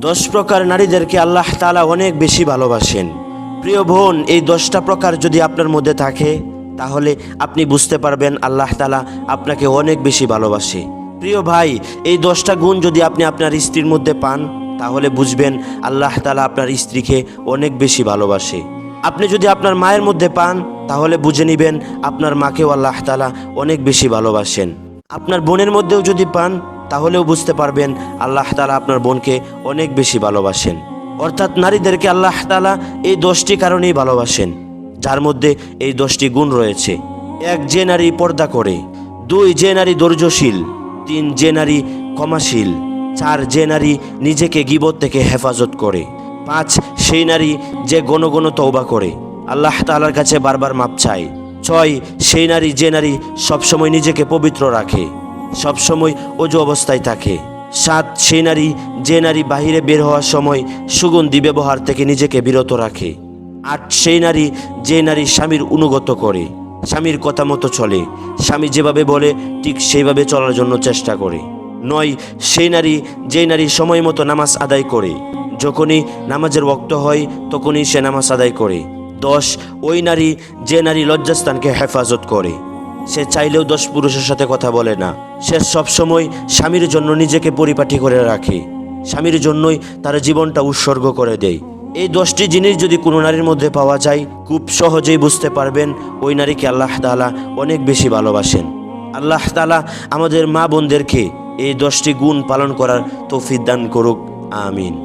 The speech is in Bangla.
10 প্রকার নারীদেরকে আল্লাহ তাআলা অনেক বেশি ভালোবাসেন। প্রিয় বোন, এই 10টা প্রকার যদি আপনার মধ্যে থাকে তাহলে আপনি বুঝতে পারবেন আল্লাহ তাআলা আপনাকে অনেক বেশি ভালোবাসে। প্রিয় ভাই, এই 10টা গুণ যদি আপনি আপনার স্ত্রীর মধ্যে পান তাহলে বুঝবেন আল্লাহ তাআলা আপনার স্ত্রীকে অনেক বেশি ভালোবাসে। আপনি যদি আপনার মায়ের মধ্যে পান তাহলে বুঝে নেবেন আপনার মাকেও আল্লাহ তাআলা অনেক বেশি ভালোবাসেন। আপনার বোনের মধ্যেও যদি পান তাহলেও বুঝতে পারবেন আল্লাহ তাআলা আপনার বোনকে অনেক বেশি ভালোবাসেন। অর্থাৎ নারীদেরকে আল্লাহ তাআলা এই 10টি কারণেই ভালোবাসেন, যার মধ্যে এই 10টি গুণ রয়েছে। 1, যে নারী পর্দা করে। 2, যে নারী ধৈর্যশীল। 3, যে নারী ক্ষমাশীল। 4, যে নারী নিজেকে গীবত থেকে হেফাজত করে। 5, সেই নারী যে ঘন ঘন তওবা করে, আল্লাহ তাআলার কাছে বারবার মাপ চায়। 6, সেই নারী যে নারী সবসময় নিজেকে পবিত্র রাখে, সবসময় অজু অবস্থায় থাকে। 7, সেই নারী যে নারী বাহিরে বের হওয়ার সময় সুগন্ধি ব্যবহার থেকে নিজেকে বিরত রাখে। 8, সেই নারী যে নারী স্বামীর অনুগত করে, স্বামীর কথা মতো চলে, স্বামী যেভাবে বলে ঠিক সেইভাবে চলার জন্য চেষ্টা করে। 9, সেই নারী যে নারী সময় মতো নামাজ আদায় করে, যখনই নামাজের ওয়াক্ত হয় তখনই সে নামাজ আদায় করে। 10, ওই নারী যে নারী লজ্জাস্থানকে হেফাজত করে, সে চাইলেও 10 পুরুষের সাথে কথা বলে না, সে সবসময় স্বামীর জন্য নিজেকে পরিপাটি করে রাখে, স্বামীর জন্যই তার জীবনটা উৎসর্গ করে দেয়। এই 10টি জিনিস যদি কোনো নারীর মধ্যে পাওয়া যায় খুব সহজেই বুঝতে পারবেন ওই নারীকে আল্লাহ তাআলা অনেক বেশি ভালোবাসেন। আল্লাহ তাআলা আমাদের মা বোনদেরকে এই 10টি গুণ পালন করার তৌফিক দান করুক। আমিন।